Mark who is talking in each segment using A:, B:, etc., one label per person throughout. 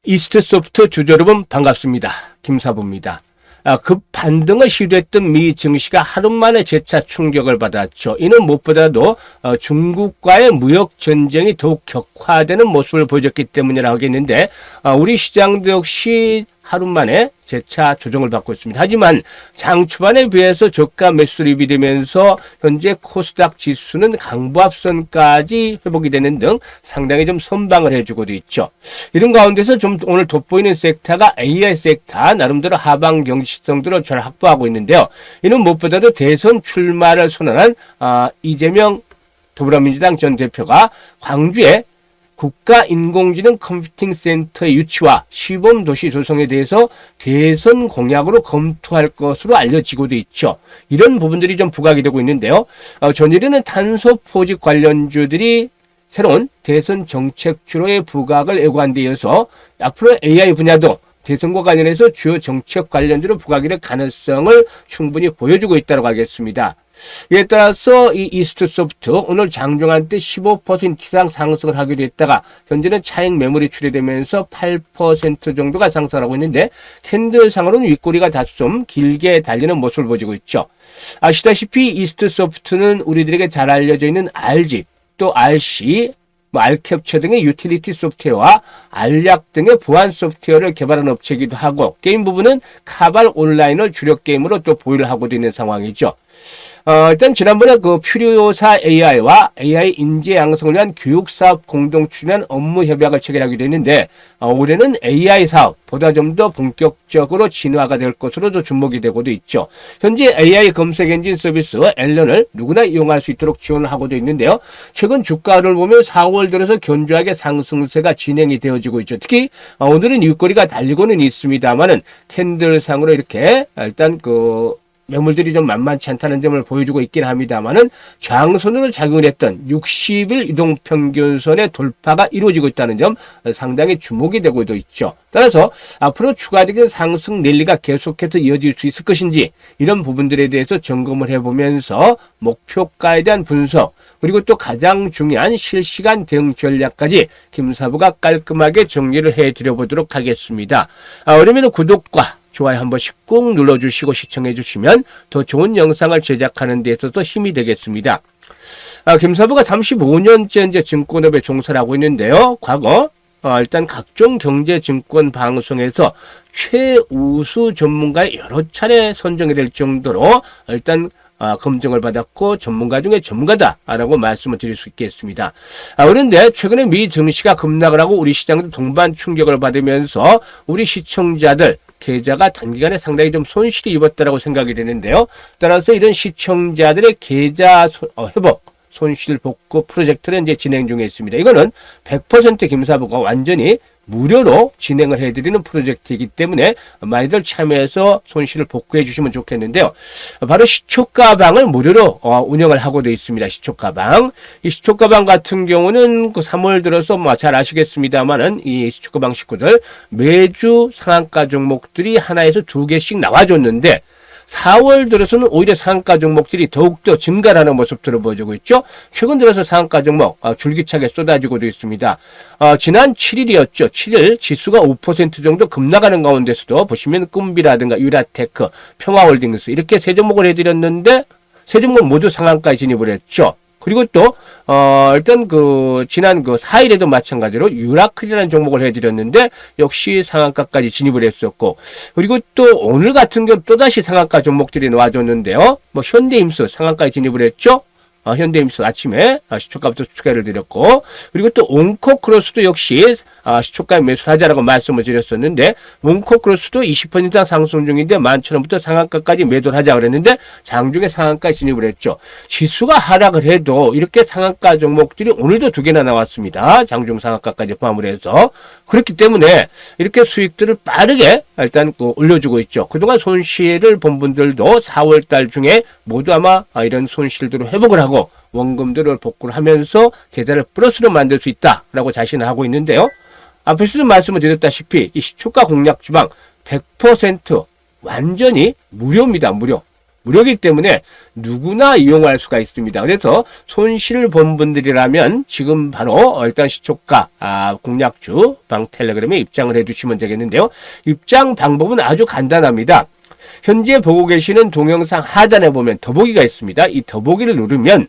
A: 이스트소프트 주주 여러분 반갑습니다. 김사부입니다. 급 반등을 시도했던 미 증시가 하루 만에 재차 충격을 받았죠. 이는 무엇보다도 중국과의 무역 전쟁이 더욱 격화되는 모습을 보여줬기 때문이라고 하겠는데, 우리 시장도 역시 하루 만에 재차 조정을 받고 있습니다. 하지만 장 초반에 비해서 저가 매수 수립이 되면서 현재 코스닥 지수는 강보합선까지 회복이 되는 등 상당히 좀 선방을 해주고도 있죠. 이런 가운데서 좀 오늘 돋보이는 섹터가 AI 섹터, 나름대로 하방 경시성들을 잘 확보하고 있는데요. 이는 무엇보다도 대선 출마를 선언한 이재명 더불어민주당 전 대표가 광주에 국가인공지능 컴퓨팅 센터의 유치와 시범도시 조성에 대해서 대선 공약으로 검토할 것으로 알려지고도 있죠. 이런 부분들이 좀 부각이 되고 있는데요. 전일에는 탄소 포집 관련주들이 새로운 대선 정책주로의 부각을 예고한 데 이어서 앞으로 AI 분야도 대선과 관련해서 주요 정책 관련주로 부각이 될 가능성을 충분히 보여주고 있다고 하겠습니다. 이에 따라서 이 이스트소프트 오늘 장중한 때 15% 이상 상승을 하기도 했다가 현재는 차익 매물이 출회되면서 8% 정도가 상승하고 있는데, 캔들상으로는 윗꼬리가 다소 좀 길게 달리는 모습을 보여주고 있죠. 아시다시피 이스트소프트는 우리들에게 잘 알려져 있는 RG, 또 RC, 알캡처 등의 유틸리티 소프트웨어와 알약 등의 보안 소프트웨어를 개발하는 업체이기도 하고, 게임 부분은 카발 온라인을 주력 게임으로 또 보유를 하고도 있는 상황이죠. 일단 지난번에 그 퓨리오사 AI와 AI 인재 양성을 위한 교육 사업 공동 추진한 업무 협약을 체결하기도 했는데, 올해는 AI 사업보다 좀 더 본격적으로 진화가 될 것으로도 주목이 되고도 있죠. 현재 AI 검색 엔진 서비스 앨런을 누구나 이용할 수 있도록 지원을 하고도 있는데요. 최근 주가를 보면 4월 들어서 견조하게 상승세가 진행이 되어지고 있죠. 특히 오늘은 윗꼬리가 달리고는 있습니다만은 캔들상으로 이렇게 일단 매물들이 좀 만만치 않다는 점을 보여주고 있긴 합니다만은 장선으로 작용을 했던 60일 이동평균선의 돌파가 이루어지고 있다는 점 상당히 주목이 되고도 있죠. 따라서 앞으로 추가적인 상승 랠리가 계속해서 이어질 수 있을 것인지, 이런 부분들에 대해서 점검을 해보면서 목표가에 대한 분석, 그리고 또 가장 중요한 실시간 대응 전략까지 김사부가 깔끔하게 정리를 해드려보도록 하겠습니다. 그러면 구독과 좋아요 한 번씩 꾹 눌러주시고 시청해 주시면 더 좋은 영상을 제작하는 데 있어서 힘이 되겠습니다. 김사부가 35년째 이제 증권업에 종사를 하고 있는데요. 과거 일단 각종 경제증권 방송에서 최우수 전문가에 여러 차례 선정이 될 정도로 일단 검증을 받았고 전문가 중에 전문가다라고 말씀을 드릴 수 있겠습니다. 그런데 최근에 미 증시가 급락을 하고 우리 시장도 동반 충격을 받으면서 우리 시청자들 계좌가 단기간에 상당히 좀 손실이 입었다라고 생각이 되는데요. 따라서 이런 시청자들의 계좌 회복, 손실 복구 프로젝트를 이제 진행 중에 있습니다. 이거는 100% 김사부가 완전히 무료로 진행을 해드리는 프로젝트이기 때문에 많이들 참여해서 손실을 복구해 주시면 좋겠는데요. 바로 시초가방을 무료로 운영을 하고도 있습니다. 시초가방. 이 시초가방 같은 경우는 3월 들어서 잘 아시겠습니다만은 이 시초가방 식구들 매주 상한가 종목들이 하나에서 2개씩 나와줬는데, 4월 들어서는 오히려 상한가 종목들이 더욱더 증가하는 모습들을 보여주고 있죠. 최근 들어서 상한가 종목 줄기차게 쏟아지고도 있습니다. 지난 7일이었죠. 7일 지수가 5% 정도 급락하는 가운데서도 보시면 꿈비라든가 유라테크, 평화홀딩스 이렇게 세 종목을 해드렸는데, 세 종목 모두 상한가에 진입을 했죠. 그리고 또 일단 지난 4일에도 마찬가지로 유라클이라는 종목을 해드렸는데 역시 상한가까지 진입을 했었고, 그리고 또 오늘 같은 경우 또다시 상한가 종목들이 나와줬는데요. 현대임수 상한가에 진입을 했죠. 현대임수 아침에 시초가부터 추가를 드렸고, 그리고 또 옹코크로스도 역시 시초가에 매수하자라고 말씀을 드렸었는데, 옹코크로스도 20% 이상 상승 중인데 11,000원부터 상한가까지 매도를 하자 그랬는데 장중에 상한가에 진입을 했죠. 지수가 하락을 해도 이렇게 상한가 종목들이 오늘도 2개나 나왔습니다. 장중 상한가까지 포함을 해서. 그렇기 때문에 이렇게 수익들을 빠르게 일단 올려주고 있죠. 그동안 손실을 본 분들도 4월달 중에 모두 아마 이런 손실들을 회복을 하고 원금들을 복구를 하면서 계좌를 플러스로 만들 수 있다라고 자신을 하고 있는데요. 앞에서도 말씀을 드렸다시피 이 시초가 공략 주방 100% 완전히 무료입니다. 무료. 무료이기 때문에 누구나 이용할 수가 있습니다. 그래서 손실을 본 분들이라면 지금 바로 일단 시초가 공략주 방 텔레그램에 입장을 해주시면 되겠는데요. 입장 방법은 아주 간단합니다. 현재 보고 계시는 동영상 하단에 보면 더보기가 있습니다. 이 더보기를 누르면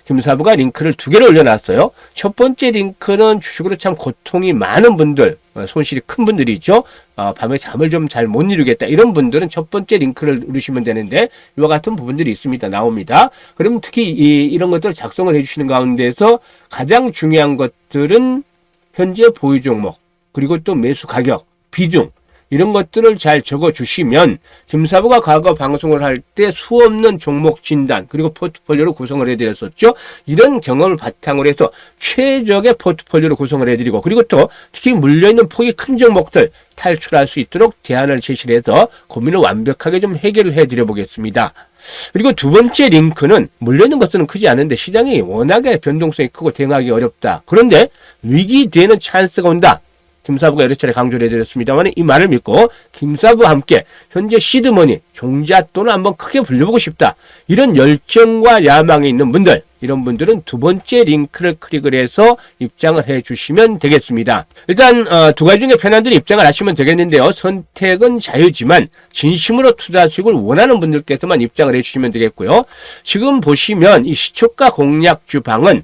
A: 김사부가 링크를 2개를 올려놨어요. 첫 번째 링크는 주식으로 참 고통이 많은 분들, 손실이 큰 분들이 있죠. 밤에 잠을 좀 잘 못 이루겠다. 이런 분들은 첫 번째 링크를 누르시면 되는데 이와 같은 부분들이 있습니다. 나옵니다. 그럼 특히 이런 것들을 작성을 해주시는 가운데서 가장 중요한 것들은 현재 보유 종목, 그리고 또 매수 가격, 비중, 이런 것들을 잘 적어주시면 김사부가 과거 방송을 할 때 수없는 종목 진단 그리고 포트폴리오를 구성을 해드렸었죠. 이런 경험을 바탕으로 해서 최적의 포트폴리오를 구성을 해드리고 그리고 또 특히 물려있는 폭이 큰 종목들 탈출할 수 있도록 대안을 제시를 해서 고민을 완벽하게 좀 해결을 해드려 보겠습니다. 그리고 두 번째 링크는 물려있는 것들은 크지 않은데 시장이 워낙에 변동성이 크고 대응하기 어렵다. 그런데 위기 뒤에는 찬스가 온다. 김사부가 여러 차례 강조를 해드렸습니다만 이 말을 믿고 김사부와 함께 현재 시드머니 종잣돈을 한번 크게 불려보고 싶다. 이런 열정과 야망이 있는 분들, 이런 분들은 두 번째 링크를 클릭을 해서 입장을 해주시면 되겠습니다. 일단 두 가지 중에 편한 대로 입장을 하시면 되겠는데요. 선택은 자유지만 진심으로 투자 수익을 원하는 분들께서만 입장을 해주시면 되겠고요. 지금 보시면 이 시초가 공략주 방은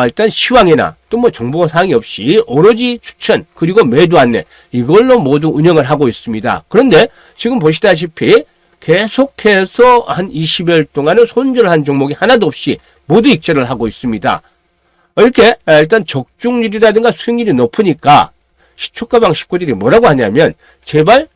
A: 일단 시황이나 또 뭐 정보 사항이 없이 오로지 추천 그리고 매도 안내 이걸로 모두 운영을 하고 있습니다. 그런데 지금 보시다시피 계속해서 한 20여일 동안은 손절한 종목이 하나도 없이 모두 익절을 하고 있습니다. 이렇게 일단 적중률이라든가 수익률이 높으니까 시초가방 식구들이 뭐라고 하냐면 제발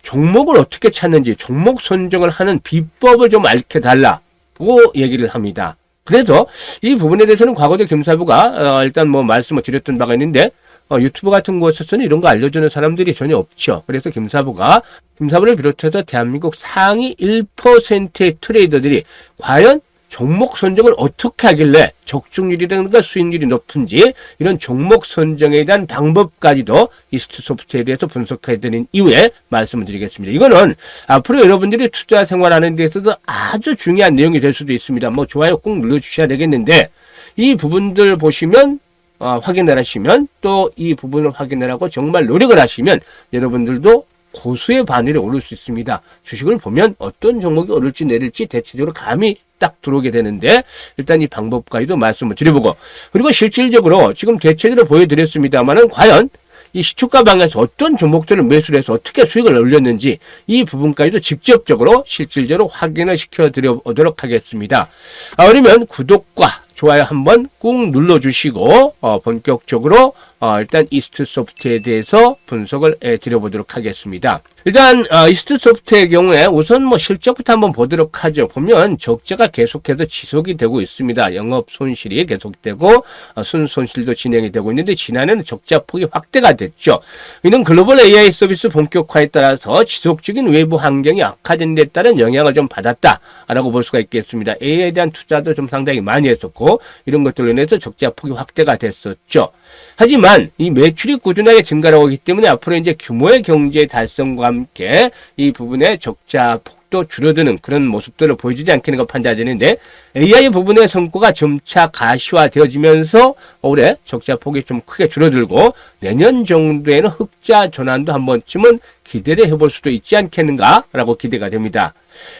A: 종목을 어떻게 찾는지 종목 선정을 하는 비법을 좀 알려달라고 얘기를 합니다. 그래서 이 부분에 대해서는 과거도 김사부가 일단 뭐 말씀을 드렸던 바가 있는데 유튜브 같은 곳에서는 이런 거 알려주는 사람들이 전혀 없죠. 그래서 김사부를 비롯해서 대한민국 상위 1%의 트레이더들이 과연 종목 선정을 어떻게 하길래 적중률이라든가 수익률이 높은지 이런 종목 선정에 대한 방법까지도 이스트소프트에 대해서 분석해드린 이후에 말씀을 드리겠습니다. 이거는 앞으로 여러분들이 투자 생활하는 데 있어서 아주 중요한 내용이 될 수도 있습니다. 뭐 좋아요 꼭 눌러주셔야 되겠는데 이 부분들 보시면 확인을 하시면 또 이 부분을 확인을 하고 정말 노력을 하시면 여러분들도 고수의 바늘이 오를 수 있습니다. 주식을 보면 어떤 종목이 오를지 내릴지 대체적으로 감이 딱 들어오게 되는데 일단 이 방법까지도 말씀을 드려보고 그리고 실질적으로 지금 대체적으로 보여드렸습니다만은 과연 이 시초가 방에서 어떤 종목들을 매수를 해서 어떻게 수익을 올렸는지 이 부분까지도 직접적으로 실질적으로 확인을 시켜드려 보도록 하겠습니다. 그러면 구독과 좋아요 한번 꾹 눌러주시고 본격적으로 일단 이스트소프트에 대해서 분석을 드려보도록 하겠습니다. 일단 이스트소프트의 경우에 우선 뭐 실적부터 한번 보도록 하죠. 보면 적자가 계속해서 지속이 되고 있습니다. 영업 손실이 계속되고 순손실도 진행이 되고 있는데 지난해는 적자 폭이 확대가 됐죠. 이는 글로벌 AI 서비스 본격화에 따라서 지속적인 외부 환경이 악화된 데 따른 영향을 좀 받았다라고 볼 수가 있겠습니다. AI에 대한 투자도 좀 상당히 많이 했었고 이런 것들로 인해서 적자 폭이 확대가 됐었죠. 하지만 이 매출이 꾸준하게 증가하고 있기 때문에 앞으로 이제 규모의 경제 달성과 함께 이 부분의 적자 폭도 줄어드는 그런 모습들을 보여주지 않겠는가 판단되는데 AI 부분의 성과가 점차 가시화되어지면서 올해 적자 폭이 좀 크게 줄어들고 내년 정도에는 흑자 전환도 한 번쯤은 기대를 해볼 수도 있지 않겠는가라고 기대가 됩니다.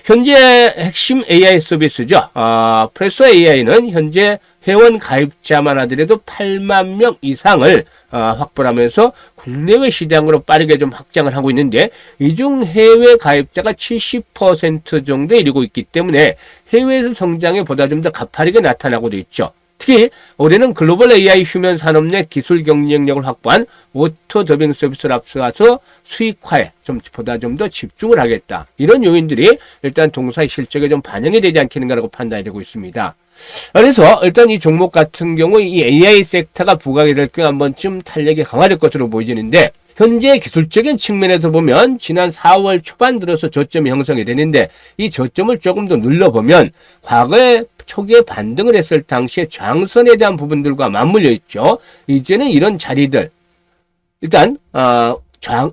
A: 현재 핵심 AI 서비스죠. 프레소 AI는 현재 회원 가입자만 하더라도 8만 명 이상을 확보하면서 국내외 시장으로 빠르게 좀 확장을 하고 있는데 이 중 해외 가입자가 70% 정도에 이르고 있기 때문에 해외에서 성장에 보다 좀 더 가파르게 나타나고도 있죠. 특히 올해는 글로벌 AI 휴면 산업 내 기술 경쟁력을 확보한 오토 더빙 서비스를 앞서가서 수익화에 보다 좀 더 집중을 하겠다. 이런 요인들이 일단 동사의 실적에 좀 반영이 되지 않겠는가라고 판단이 되고 있습니다. 그래서 일단 이 종목 같은 경우 이 AI 섹터가 부각이 될 경우 한 번쯤 탄력이 강화될 것으로 보여지는데 현재 기술적인 측면에서 보면 지난 4월 초반 들어서 저점이 형성이 되는데 이 저점을 조금 더 눌러보면 과거에 초기에 반등을 했을 당시에 저항선에 대한 부분들과 맞물려 있죠. 이제는 이런 자리들 일단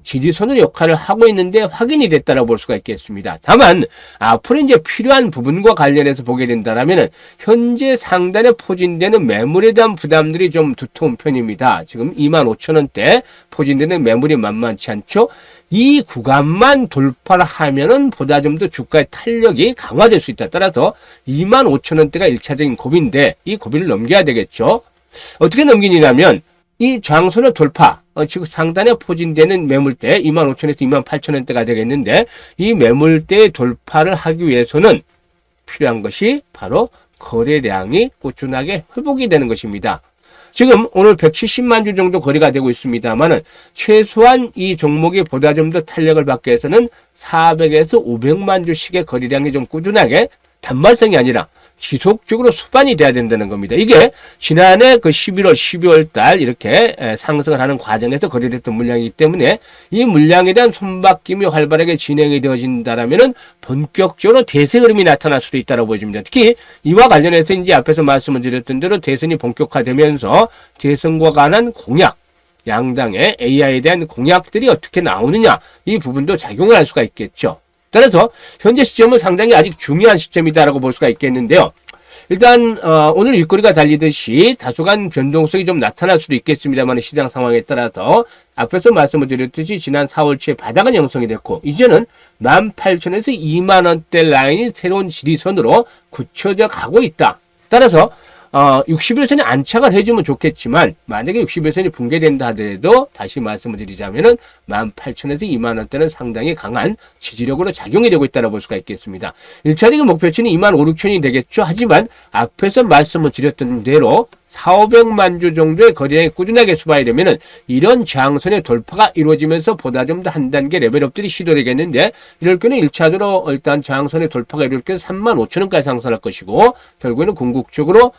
A: 지지선의 역할을 하고 있는데 확인이 됐다고 볼 수가 있겠습니다. 다만 앞으로 이제 필요한 부분과 관련해서 보게 된다라면 현재 상단에 포진되는 매물에 대한 부담들이 좀 두터운 편입니다. 지금 25,000원대 포진되는 매물이 만만치 않죠. 이 구간만 돌파를 하면은 보다 좀 더 주가의 탄력이 강화될 수 있다. 따라서 25,000원대가 1차적인 고비인데 이 고비를 넘겨야 되겠죠. 어떻게 넘기냐면 이 저항선을 돌파, 즉 상단에 포진되는 매물대 25,000원에서 28,000원대가 되겠는데 이 매물대의 돌파를 하기 위해서는 필요한 것이 바로 거래량이 꾸준하게 회복이 되는 것입니다. 지금 오늘 170만 주 정도 거래가 되고 있습니다만은 최소한 이 종목이 보다 좀 더 탄력을 받기 위해서는 400에서 500만 주씩의 거래량이 좀 꾸준하게 단발성이 아니라 지속적으로 수반이 돼야 된다는 겁니다. 이게 지난해 그 11월, 12월 달 이렇게 상승을 하는 과정에서 거래됐던 물량이기 때문에 이 물량에 대한 손바뀜이 활발하게 진행이 되어진다라면은 본격적으로 대세 흐름이 나타날 수도 있다고 보여집니다. 특히 이와 관련해서 이제 앞에서 말씀을 드렸던 대로 대선이 본격화되면서 대선과 관한 공약, 양당의 AI에 대한 공약들이 어떻게 나오느냐 이 부분도 작용을 할 수가 있겠죠. 따라서 현재 시점은 상당히 아직 중요한 시점이다라고 볼 수가 있겠는데요. 일단 오늘 일거리가 달리듯이 다소간 변동성이 좀 나타날 수도 있겠습니다만 시장 상황에 따라서 앞에서 말씀을 드렸듯이 지난 4월 초에 바닥은 형성이 됐고 이제는 18,000원에서 2만원대 라인이 새로운 지지선으로 굳혀져 가고 있다. 따라서 60일선이 안착을 해주면 좋겠지만 만약에 60일선이 붕괴된다 하더라도 다시 말씀을 드리자면은 18,000에서 2만원대는 상당히 강한 지지력으로 작용이 되고 있다고 볼 수가 있겠습니다. 1차적인 목표치는 25,000, 6천이 되겠죠. 하지만 앞에서 말씀을 드렸던 대로 4,500만 주 정도의 거래량이 꾸준하게 수반이 되면은 이런 저항선의 돌파가 이루어지면서 보다 좀 더 한 단계 레벨업들이 시도되겠는데 이럴 경우는 1차적으로 일단 저항선의 돌파가 이룰 경우 35,000원까지 상승할 것이고 결국에는 궁극적으로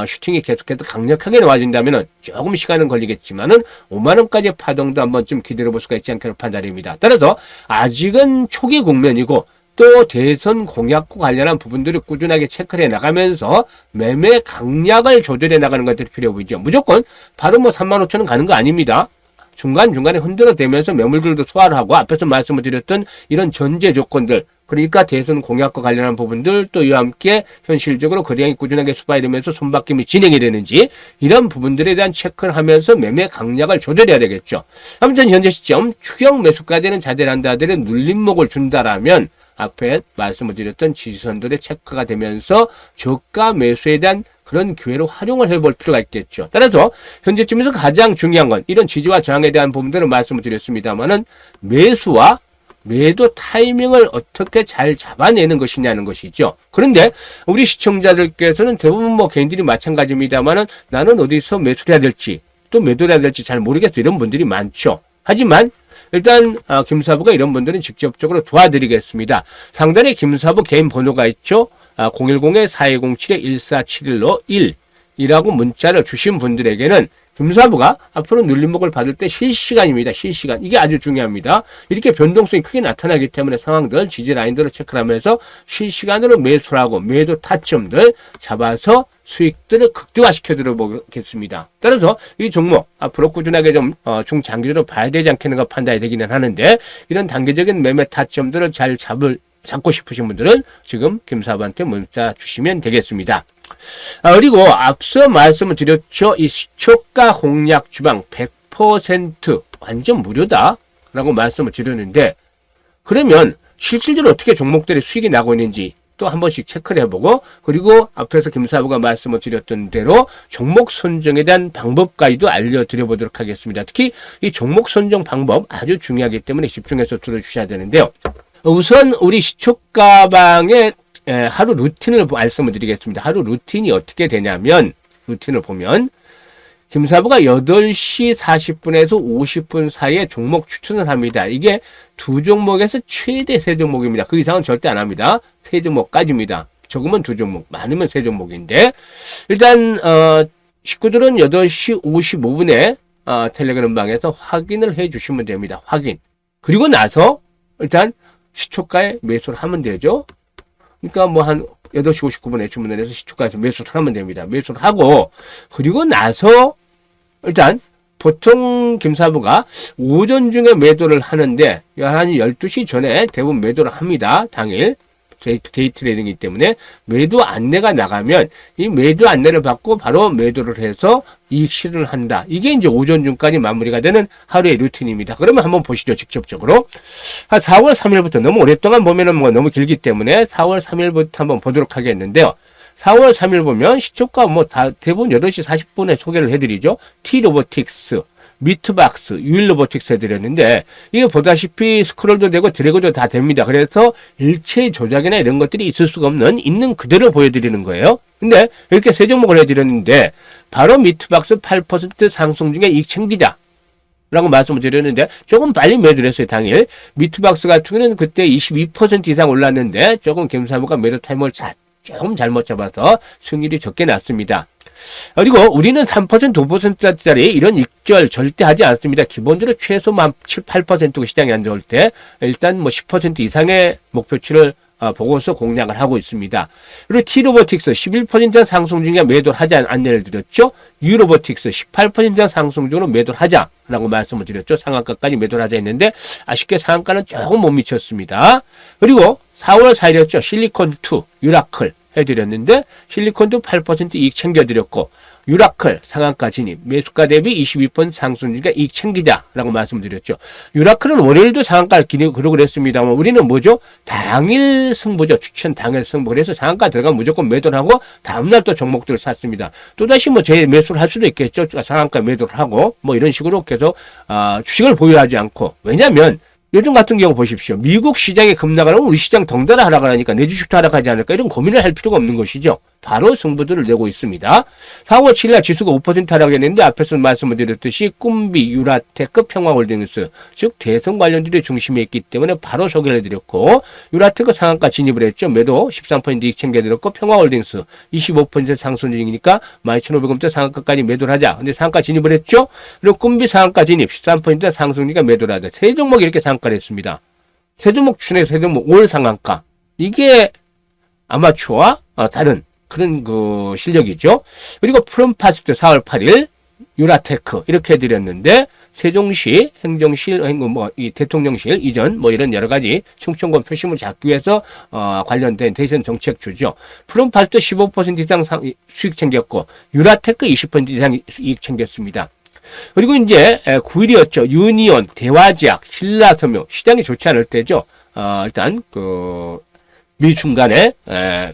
A: 슈팅이 계속해서 강력하게 나와진다면은 조금 시간은 걸리겠지만은 5만원까지의 파동도 한번 좀 기다려 볼 수가 있지 않겠는 판단입니다. 따라서 아직은 초기 국면이고 또 대선 공약과 관련한 부분들을 꾸준하게 체크를 해 나가면서 매매 강약을 조절해 나가는 것들이 필요해 보이죠. 무조건 바로 뭐 35,000원 가는 거 아닙니다. 중간중간에 흔들어대면서 매물들도 소화를 하고 앞에서 말씀을 드렸던 이런 전제 조건들 그러니까 대선 공약과 관련한 부분들 또 이와 함께 현실적으로 거래량이 꾸준하게 수반되면서 손바뀜이 진행이 되는지 이런 부분들에 대한 체크를 하면서 매매 강약을 조절해야 되겠죠. 아무튼 현재 시점 추격 매수까지는 자제를 한다 하더라도 눌림목을 준다라면 앞에 말씀을 드렸던 지지선들의 체크가 되면서 저가 매수에 대한 그런 기회로 활용을 해볼 필요가 있겠죠. 따라서 현재쯤에서 가장 중요한 건 이런 지지와 저항에 대한 부분들을 말씀을 드렸습니다만은 매수와 매도 타이밍을 어떻게 잘 잡아내는 것이냐는 것이죠. 그런데 우리 시청자들께서는 대부분 뭐 개인들이 마찬가지입니다만은 나는 어디서 매수를 해야 될지 또 매도를 해야 될지 잘 모르겠어 이런 분들이 많죠. 하지만 일단 김사부가 이런 분들은 직접적으로 도와드리겠습니다. 상단에 김사부 개인 번호가 있죠. 010-4207-1471로 1이라고 문자를 주신 분들에게는 김사부가 앞으로 눌림목을 받을 때 실시간입니다. 실시간. 이게 아주 중요합니다. 이렇게 변동성이 크게 나타나기 때문에 상황들, 지지 라인들을 체크를 하면서 실시간으로 매수를 하고 매도 타점들 잡아서 수익들을 극대화시켜 드려보겠습니다. 따라서 이 종목 앞으로 꾸준하게 좀 중장기적으로 봐야 되지 않겠는가 판단이 되기는 하는데 이런 단계적인 매매 타점들을 잘 잡고 싶으신 분들은 지금 김사부한테 문자 주시면 되겠습니다. 그리고 앞서 말씀을 드렸죠. 이 시초가 공략 주방 100% 완전 무료다 라고 말씀을 드렸는데 그러면 실질적으로 어떻게 종목들이 수익이 나고 있는지 또 한 번씩 체크를 해보고 그리고 앞에서 김사부가 말씀을 드렸던 대로 종목 선정에 대한 방법까지도 알려드려 보도록 하겠습니다. 특히 이 종목 선정 방법 아주 중요하기 때문에 집중해서 들어주셔야 되는데요. 우선 우리 시초가방의 하루 루틴을 말씀을 드리겠습니다. 하루 루틴이 어떻게 되냐면 루틴을 보면 김사부가 8시 40분에서 50분 사이에 종목 추천을 합니다. 이게 2종목에서 최대 3종목입니다. 그 이상은 절대 안 합니다. 3종목까지입니다. 적으면 2종목, 많으면 3종목인데 일단 식구들은 8시 55분에 텔레그램 방에서 확인을 해 주시면 됩니다. 확인. 그리고 나서 일단 시초가에 매수를 하면 되죠. 그러니까 뭐 한 8시 59분에 주문을 해서 시초가에서 매수를 하면 됩니다. 매수를 하고 그리고 나서 일단 보통 김사부가 오전 중에 매도를 하는데 한 12시 전에 대부분 매도를 합니다. 당일. 데이 트레이딩이기 때문에 매도 안내가 나가면 이 매도 안내를 받고 바로 매도를 해서 이익 실현을 한다. 이게 이제 오전 중까지 마무리가 되는 하루의 루틴입니다. 그러면 한번 보시죠. 직접적으로. 한 4월 3일부터 너무 오랫동안 보면은 뭐 너무 길기 때문에 4월 3일부터 한번 보도록 하겠는데요. 4월 3일 보면 시초가 뭐 다 대부분 8시 40분에 소개를 해드리죠. T-로보틱스, 미트박스, 유일로보틱스 해드렸는데 이게 보다시피 스크롤도 되고 드래그도 다 됩니다. 그래서 일체 조작이나 이런 것들이 있을 수가 없는 있는 그대로 보여드리는 거예요. 근데 이렇게 세 종목을 해드렸는데 바로 미트박스 8% 상승 중에 이익 챙기자 라고 말씀을 드렸는데 조금 빨리 매도를 했어요. 당일 미트박스 같은 경우는 그때 22% 이상 올랐는데 조금 김사부가 매도 타이밍을 조금 잘못 잡아서 수익률이 적게 났습니다. 그리고 우리는 3%, 5%짜리 이런 익절 절대 하지 않습니다. 기본적으로 최소 7, 8%고 시장이 안 좋을 때 일단 뭐 10% 이상의 목표치를 보고서 공략을 하고 있습니다. 그리고 T-로보틱스 11% 상승 중에 매도를 하자 안내를 드렸죠. U-로보틱스 18% 상승 중으로 매도를 하자라고 말씀을 드렸죠. 상한가까지 매도를 하자 했는데 아쉽게 상한가는 조금 못 미쳤습니다. 그리고 4월 4일이었죠. 실리콘2, 유라클 해드렸는데 실리콘도 8% 이익 챙겨드렸고 유라클 상한가 진입 매수가 대비 22% 상승 중에 이익 챙기자라고 말씀드렸죠. 유라클은 월요일도 상한가를 기대고 그러고 그랬습니다만 우리는 뭐죠? 당일 승부죠. 추천 당일 승부. 그래서 상한가 들어가면 무조건 매도를 하고 다음날 또 종목들을 샀습니다. 또다시 뭐 재매수를 할 수도 있겠죠. 상한가 매도를 하고 뭐 이런 식으로 계속 주식을 보유하지 않고 왜냐하면 요즘 같은 경우 보십시오. 미국 시장이 급락하면 우리 시장 덩달아 하락하니까 내 주식도 하락하지 않을까 이런 고민을 할 필요가 없는 것이죠. 바로 승부들을 내고 있습니다. 4월 7일 지수가 5% 하락했는데 앞에서 말씀을 드렸듯이 꿈비, 유라테크, 평화홀딩스 즉 대선 관련들이 중심에 있기 때문에 바로 소개를 해드렸고 유라테크 상한가 진입을 했죠. 매도 13% 이익 챙겨드렸고 평화홀딩스 25% 상승 중이니까 12,500원대 상한가까지 매도를 하자. 근데 상한가 진입을 했죠. 그리고 꿈비 상한가 진입 13% 상승이니까 매도를 하자. 세 종목 이렇게 상한가를 했습니다. 세 종목 추천해서 세 종목 올 상한가. 이게 아마추어와 다른 그런 그 실력이죠. 그리고 프롬파스트 4월 8일 유라테크 이렇게 해드렸는데 세종시 행정실 뭐 이 대통령실 이전 뭐 이런 여러 가지 충청권 표심을 잡기 위해서 관련된 대선 정책주죠. 프롬파스트 15% 이상 수익 챙겼고 유라테크 20% 이상 이익 챙겼습니다. 그리고 이제 9일이었죠. 유니온, 대화제약, 신라섬유 시장이 좋지 않을 때죠. 일단 미 중간에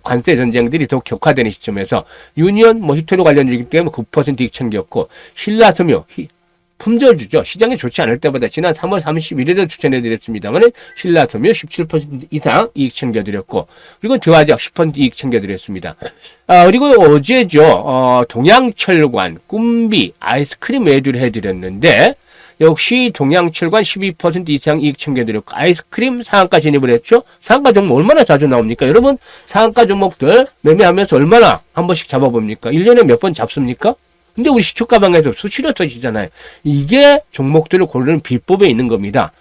A: 관세 전쟁들이 더 격화되는 시점에서 유니온 뭐 히토리 관련주이기 때문에 9% 이익 챙겼고 신라섬유 품절주죠. 시장이 좋지 않을 때보다 지난 3월 31일에도 추천해드렸습니다만 신라섬유 17% 이상 이익 챙겨드렸고 그리고 대화제약 10% 이익 챙겨드렸습니다. 그리고 어제죠. 동양철관, 꿈비, 아이스크림 매도를 해드렸는데 역시 동양철관 12% 이상 이익 챙겨드렸고 아이스크림 상한가 진입을 했죠. 상한가 종목 얼마나 자주 나옵니까? 여러분 상한가 종목들 매매하면서 얼마나 한 번씩 잡아봅니까? 1년에 몇 번 잡습니까? 근데 우리 시초가방에서 수시로 터지잖아요. 이게 종목들을 고르는 비법에 있는 겁니다.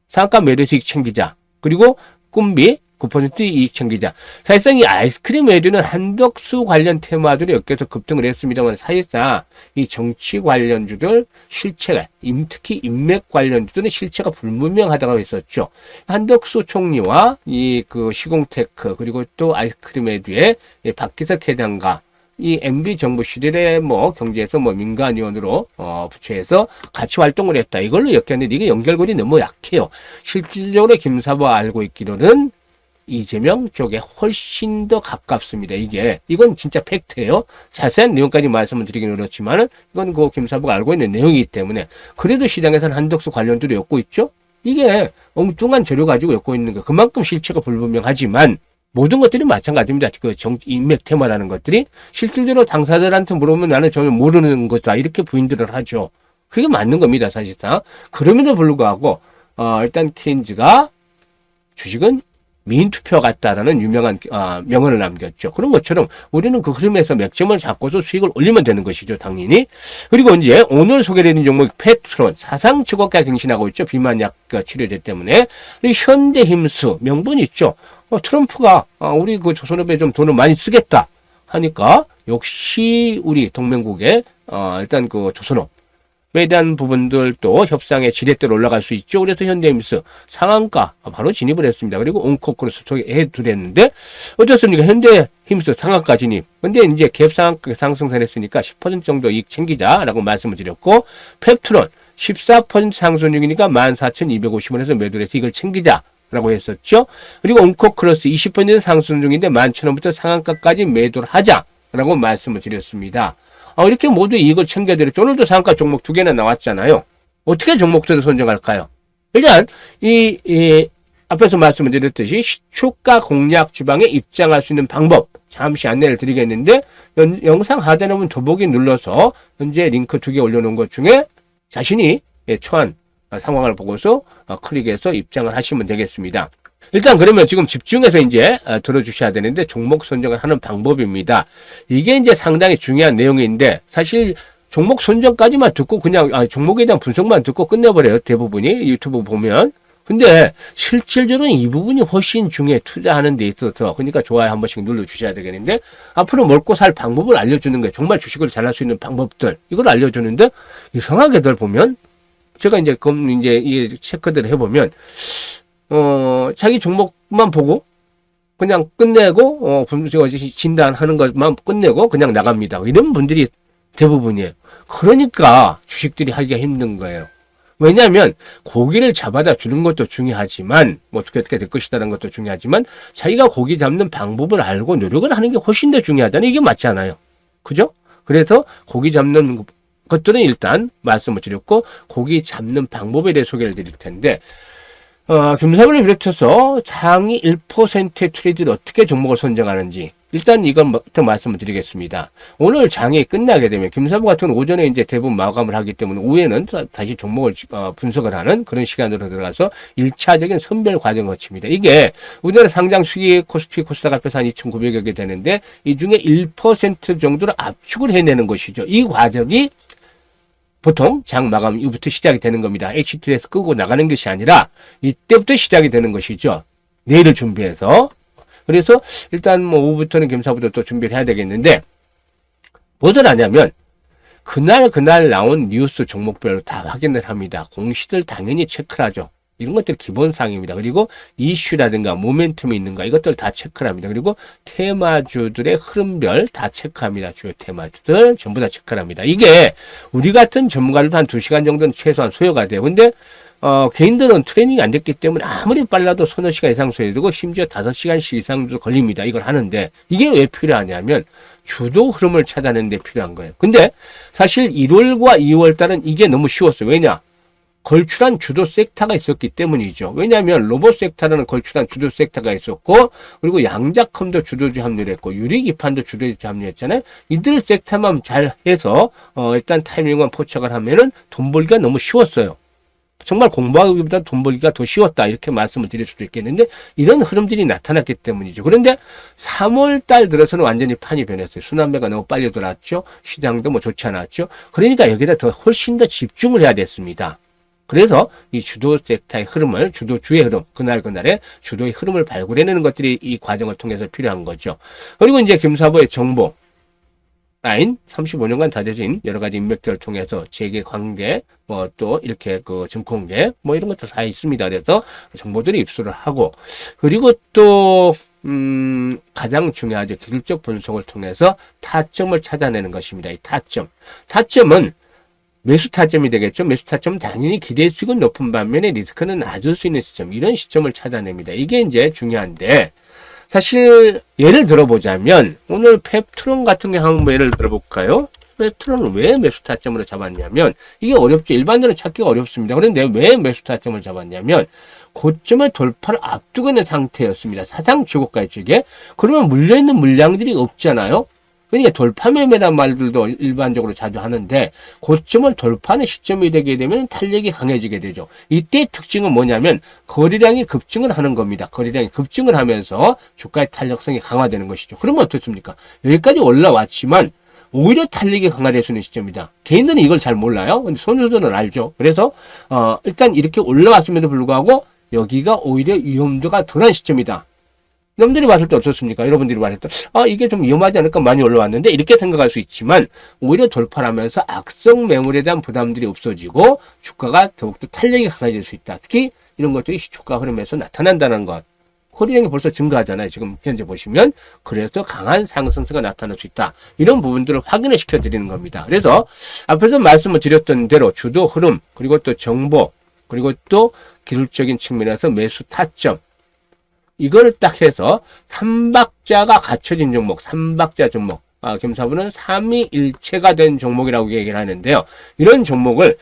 A: 상한가 매도 수익 챙기자. 그리고 꿈비 9% 이익 챙기자. 사실상 이 아이스크림 매도는 한덕수 관련 테마들이 엮여서 급등을 했습니다만 사실상 이 정치 관련주들 실체가 특히 인맥 관련주들은 실체가 불분명하다고 했었죠. 한덕수 총리와 이 시공테크 그리고 또 아이스크림 매도의 박기석 회장과 이 MB 정부 시절에 뭐 경제에서 뭐 민간위원으로 부처에서 같이 활동을 했다. 이걸로 엮였는데 이게 연결고리 너무 약해요. 실질적으로 김사부가 알고 있기로는 이재명 쪽에 훨씬 더 가깝습니다. 이건 진짜 팩트예요. 자세한 내용까지 말씀을 드리기는 그렇지만은 이건 김사부가 알고 있는 내용이기 때문에 그래도 시장에서는 한덕수 관련들이 엮고 있죠. 이게 엉뚱한 재료 가지고 엮고 있는 거 그만큼 실체가 불분명하지만 모든 것들이 마찬가지입니다. 인맥 테마라는 것들이 실질적으로 당사자들한테 물어보면 나는 전혀 모르는 거다 이렇게 부인들을 하죠. 그게 맞는 겁니다. 사실상. 그럼에도 불구하고 일단 케인즈가 주식은 미인투표 같다라는 유명한 명언을 남겼죠. 그런 것처럼 우리는 그 흐름에서 맥점을 잡고서 수익을 올리면 되는 것이죠. 당연히. 그리고 이제 오늘 소개되는 종목 페트론 사상 최고가 갱신하고 있죠. 비만약 치료제 때문에. 그리고 현대힘수 명분 있죠. 트럼프가 우리 조선업에 좀 돈을 많이 쓰겠다 하니까 역시 우리 동맹국의 일단 조선업 에 대한 부분들도 협상의 지렛대로 올라갈 수 있죠. 그래서 현대힘스 상한가 바로 진입을 했습니다. 그리고 온코크로스 소개해드렸는데 어떻습니까? 현대힘스 상한가 진입. 근데 이제 갭 상한가 상승선 했으니까 10% 정도 이익 챙기자라고 말씀을 드렸고, 펩트론 14% 상승 중이니까 14,250원에서 매도를 해서 이걸 챙기자라고 했었죠. 그리고 온코크로스 20% 상승 중인데 11,000원부터 상한가까지 매도를 하자라고 말씀을 드렸습니다. 이렇게 모두 이익을 챙겨드렸죠. 오늘도 상한가 종목 2개나 나왔잖아요. 어떻게 종목들을 선정할까요? 일단 앞에서 말씀을 드렸듯이 시초가 공략 주방에 입장할 수 있는 방법 잠시 안내를 드리겠는데, 영상 하단에 보면 더보기 눌러서 현재 링크 2개 올려놓은 것 중에 자신이 처한 상황을 보고서 클릭해서 입장을 하시면 되겠습니다. 일단 그러면 지금 집중해서 이제 들어주셔야 되는데, 종목 선정을 하는 방법입니다. 이게 이제 상당히 중요한 내용인데, 사실 종목 선정까지만 듣고 그냥 종목에 대한 분석만 듣고 끝내버려요. 대부분이 유튜브 보면. 근데 실질적으로는 이 부분이 훨씬 중요해. 투자하는 데 있어서. 그러니까 좋아요 한 번씩 눌러주셔야 되겠는데, 앞으로 먹고 살 방법을 알려주는 거예요. 정말 주식을 잘할 수 있는 방법들, 이걸 알려주는데, 이상하게들 보면 제가 이제 이 체크들을 해보면 자기 종목만 보고 그냥 끝내고 진단하는 것만 끝내고 그냥 나갑니다. 이런 분들이 대부분이에요. 그러니까 주식들이 하기가 힘든 거예요. 왜냐하면 고기를 잡아다 주는 것도 중요하지만, 어떻게 될 것이다라는 것도 중요하지만, 자기가 고기 잡는 방법을 알고 노력을 하는 게 훨씬 더 중요하다는, 이게 맞잖아요. 그죠? 그래서 고기 잡는 것들은 일단 말씀을 드렸고, 고기 잡는 방법에 대해 소개를 드릴 텐데, 금사분을 비롯해서 상위 1%의 트레이드를 어떻게 종목을 선정하는지, 일단 이것부터 말씀을 드리겠습니다. 오늘 장이 끝나게 되면, 김사부 같은 오전에 이제 대부분 마감을 하기 때문에 오후에는 다시 종목을 분석을 하는 그런 시간으로 들어가서 1차적인 선별 과정을 거칩니다. 이게 우리나라 상장 수익 코스피 코스닥 앞에서 한 2,900여 개 되는데, 이 중에 1% 정도를 압축을 해내는 것이죠. 이 과정이 보통 장 마감 이후부터 시작이 되는 겁니다. H2에서 끄고 나가는 것이 아니라 이때부터 시작이 되는 것이죠. 내일을 준비해서. 그래서 일단 오후부터는 겸사부터 또 준비를 해야 되겠는데, 뭐를 하냐면 그날 나온 뉴스 종목별로 다 확인을 합니다. 공시들 당연히 체크를 하죠. 이런 것들 기본사항입니다. 그리고 이슈라든가 모멘텀이 있는가, 이것들 다 체크를 합니다. 그리고 테마주들의 흐름별 다 체크합니다. 주요 테마주들 전부 다 체크를 합니다. 이게 우리 같은 전문가들도 한 2시간 정도는 최소한 소요가 돼요. 근데 개인들은 트레이닝이 안 됐기 때문에 아무리 빨라도 서너 시간 이상 소요되고 심지어 5시간씩 이상도 걸립니다. 이걸 하는데, 이게 왜 필요하냐면 주도 흐름을 찾아내는 데 필요한 거예요. 근데 사실 1월과 2월 달은 이게 너무 쉬웠어요. 왜냐? 걸출한 주도 섹터가 있었기 때문이죠. 왜냐하면 로봇 섹터라는 걸출한 주도 섹터가 있었고, 그리고 양자컴도 주도주 합류했고, 유리기판도 주도주 합류했잖아요. 이들 섹터만 잘 해서 일단 타이밍만 포착을 하면은 돈 벌기가 너무 쉬웠어요. 정말 공부하기보다 돈 벌기가 더 쉬웠다, 이렇게 말씀을 드릴 수도 있겠는데, 이런 흐름들이 나타났기 때문이죠. 그런데 3월 달 들어서는 완전히 판이 변했어요. 순환매가 너무 빨리 돌았죠. 시장도 좋지 않았죠. 그러니까 여기다 훨씬 더 집중을 해야 됐습니다. 그래서 이 주도 섹터의 흐름을, 주도주의 흐름, 그날의 주도의 흐름을 발굴해내는 것들이 이 과정을 통해서 필요한 거죠. 그리고 이제 김사부의 정보 라인, 35년간 다져진 여러 가지 인맥들을 통해서 재계 관계, 또 이렇게 증권계, 이런 것도 다 있습니다. 그래서 정보들이 입수를 하고, 그리고 또 가장 중요하죠. 기술적 분석을 통해서 타점을 찾아내는 것입니다. 이 타점은 매수 타점이 되겠죠. 매수 타점은 당연히 기대 수익은 높은 반면에 리스크는 낮을 수 있는 시점, 이런 시점을 찾아냅니다. 이게 이제 중요한데, 사실 예를 들어보자면 오늘 펩트론 같은 게 한번 예를 들어볼까요? 펩트론은 왜 매수 타점으로 잡았냐면, 이게 어렵죠. 일반적으로 찾기가 어렵습니다. 그런데 왜 매수 타점을 잡았냐면 고점을 돌파를 앞두고 있는 상태였습니다. 사상 최고가 쪽에. 그러면 물려있는 물량들이 없잖아요. 그러니까 돌파 매매란 말들도 일반적으로 자주 하는데, 고점을 돌파하는 시점이 되게 되면 탄력이 강해지게 되죠. 이때 특징은 뭐냐면 거래량이 급증을 하는 겁니다. 거래량이 급증을 하면서 주가의 탄력성이 강화되는 것이죠. 그러면 어떻습니까? 여기까지 올라왔지만 오히려 탄력이 강화될 수 있는 시점이다. 개인들은 이걸 잘 몰라요. 근데 선수들은 알죠. 그래서 일단 이렇게 올라왔음에도 불구하고 여기가 오히려 위험도가 덜한 시점이다. 여러분들이 봤을 때 어떻습니까? 여러분들이 봤을 때, 이게 좀 위험하지 않을까 많이 올라왔는데, 이렇게 생각할 수 있지만, 오히려 돌파를 하면서 악성 매물에 대한 부담들이 없어지고, 주가가 더욱더 탄력이 강해질 수 있다. 특히, 이런 것들이 시초가 흐름에서 나타난다는 것. 코리형이 벌써 증가하잖아요. 지금 현재 보시면. 그래서 강한 상승세가 나타날 수 있다. 이런 부분들을 확인을 시켜드리는 겁니다. 그래서, 앞에서 말씀을 드렸던 대로, 주도 흐름, 그리고 또 정보, 그리고 또 기술적인 측면에서 매수 타점, 이걸 딱 해서 삼박자가 갖춰진 종목, 삼박자 종목, 김사부는 삼위일체가 된 종목이라고 얘기를 하는데요. 이런 종목을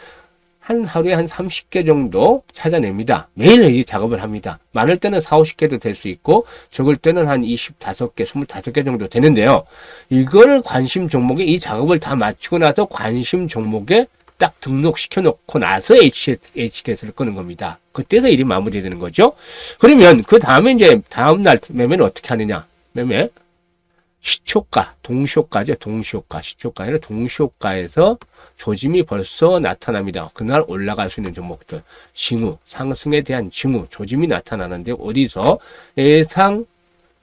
A: 한 하루에 한 30개 정도 찾아냅니다. 매일 이 작업을 합니다. 많을 때는 4, 50개도 될 수 있고 적을 때는 한 25개, 25개 정도 되는데요. 이걸 관심 종목에 이 작업을 다 마치고 나서 관심 종목에 딱 등록시켜 놓고 나서 HTS를 끄는 겁니다. 그때서 일이 마무리되는 거죠. 그러면 그 다음에 이제 다음날 매매는 어떻게 하느냐. 매매 시초가, 동시효과죠. 동시효과. 시초가 아니라 동시효과에서 조짐이 벌써 나타납니다. 그날 올라갈 수 있는 종목들. 징후, 상승에 대한 징후, 조짐이 나타나는데 어디서? 예상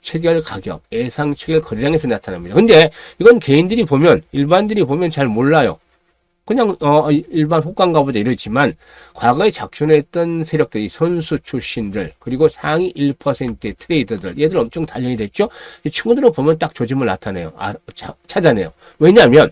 A: 체결 가격, 예상 체결 거래량에서 나타납니다. 근데 이건 개인들이 보면, 일반들이 보면 잘 몰라요. 그냥 일반 호가인가보다 이러지만 과거에 작전했던 세력들이 선수 출신들 그리고 상위 1%의 트레이더들 얘들 엄청 단련이 됐죠. 이 친구들을 보면 딱 조짐을 나타내요. 찾아내요. 왜냐하면